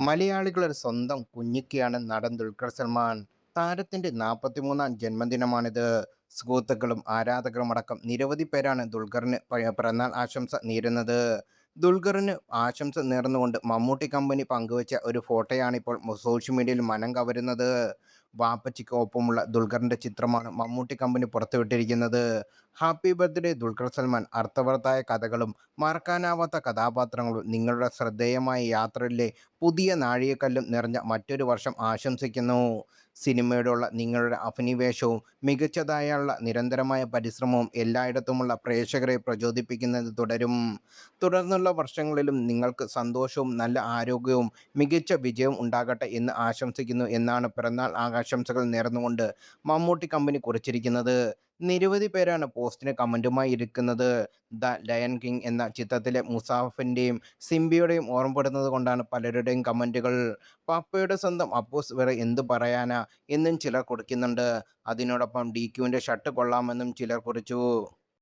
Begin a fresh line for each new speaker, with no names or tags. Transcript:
മലയാളികളുടെ സ്വന്തം കുഞ്ഞിക്കയാണ് നടൻ ദുൽഖർ സൽമാൻ. താരത്തിന്റെ 43-ാം ജന്മദിനമാണിത്. സുഹൃത്തുക്കളും ആരാധകരും അടക്കം നിരവധി പേരാണ് ദുൽഖറിന് പിറന്നാൾ ആശംസ നേരുന്നത്. ദുൽഖറിന് ആശംസ നേർന്നുകൊണ്ട് മമ്മൂട്ടി കമ്പനി പങ്കുവച്ച ഒരു ഫോട്ടോയാണിപ്പോൾ സോഷ്യൽ മീഡിയയിൽ മനം കവരുന്നത്. വാപ്പച്ചിക്ക് ഒപ്പമുള്ള ദുൽഖറിന്റെ ചിത്രമാണ് മമ്മൂട്ടി കമ്പനി പുറത്തുവിട്ടിരിക്കുന്നത്. Happy birthday Dulquer Salmaan. അർത്ഥവത്തായ കഥകളും മറക്കാനാവാത്ത കഥാപാത്രങ്ങളും നിങ്ങളുടെ ശ്രദ്ധേയമായ യാത്രയിലെ പുതിയ നാഴികക്കല്ലും നിറഞ്ഞ മറ്റൊരു വർഷം ആശംസിക്കുന്നു. സിനിമയോടുള്ള നിങ്ങളുടെ അഭിനിവേശവും മികച്ചതായുള്ള നിരന്തരമായ പരിശ്രമവും എല്ലായിടത്തുമുള്ള പ്രേക്ഷകരെ പ്രചോദിപ്പിക്കുന്നത് തുടരും. തുടർന്നുള്ള വർഷങ്ങളിലും നിങ്ങൾക്ക് സന്തോഷവും നല്ല ആരോഗ്യവും മികച്ച വിജയവും ഉണ്ടാകട്ടെ എന്ന് ആശംസിക്കുന്നു എന്നാണ് പിറന്നാൾ ആശംസകൾ നേർന്നുകൊണ്ട് മമ്മൂട്ടി കമ്പനി കുറിച്ചിരിക്കുന്നത്. നിരവധി പേരാണ് പോസ്റ്റിന് കമന്റുമായി ഇരിക്കുന്നത്. ദ ലയൺ കിങ് എന്ന ചിത്രത്തിലെ മുസാഫിൻ്റെയും സിംബയുടെയും ഓർമ്മപ്പെടുന്നത് കൊണ്ടാണ് പലരുടെയും കമന്റുകൾ. പപ്പയുടെ സ്വന്തം അപ്പൂസ് വേറെ എന്തു പറയാനാ എന്നും ചിലർ കുറിക്കുന്നുണ്ട്. അതിനോടൊപ്പം DQവിൻ്റെ ഷർട്ട് കൊള്ളാമെന്നും ചിലർ കുറിച്ചു.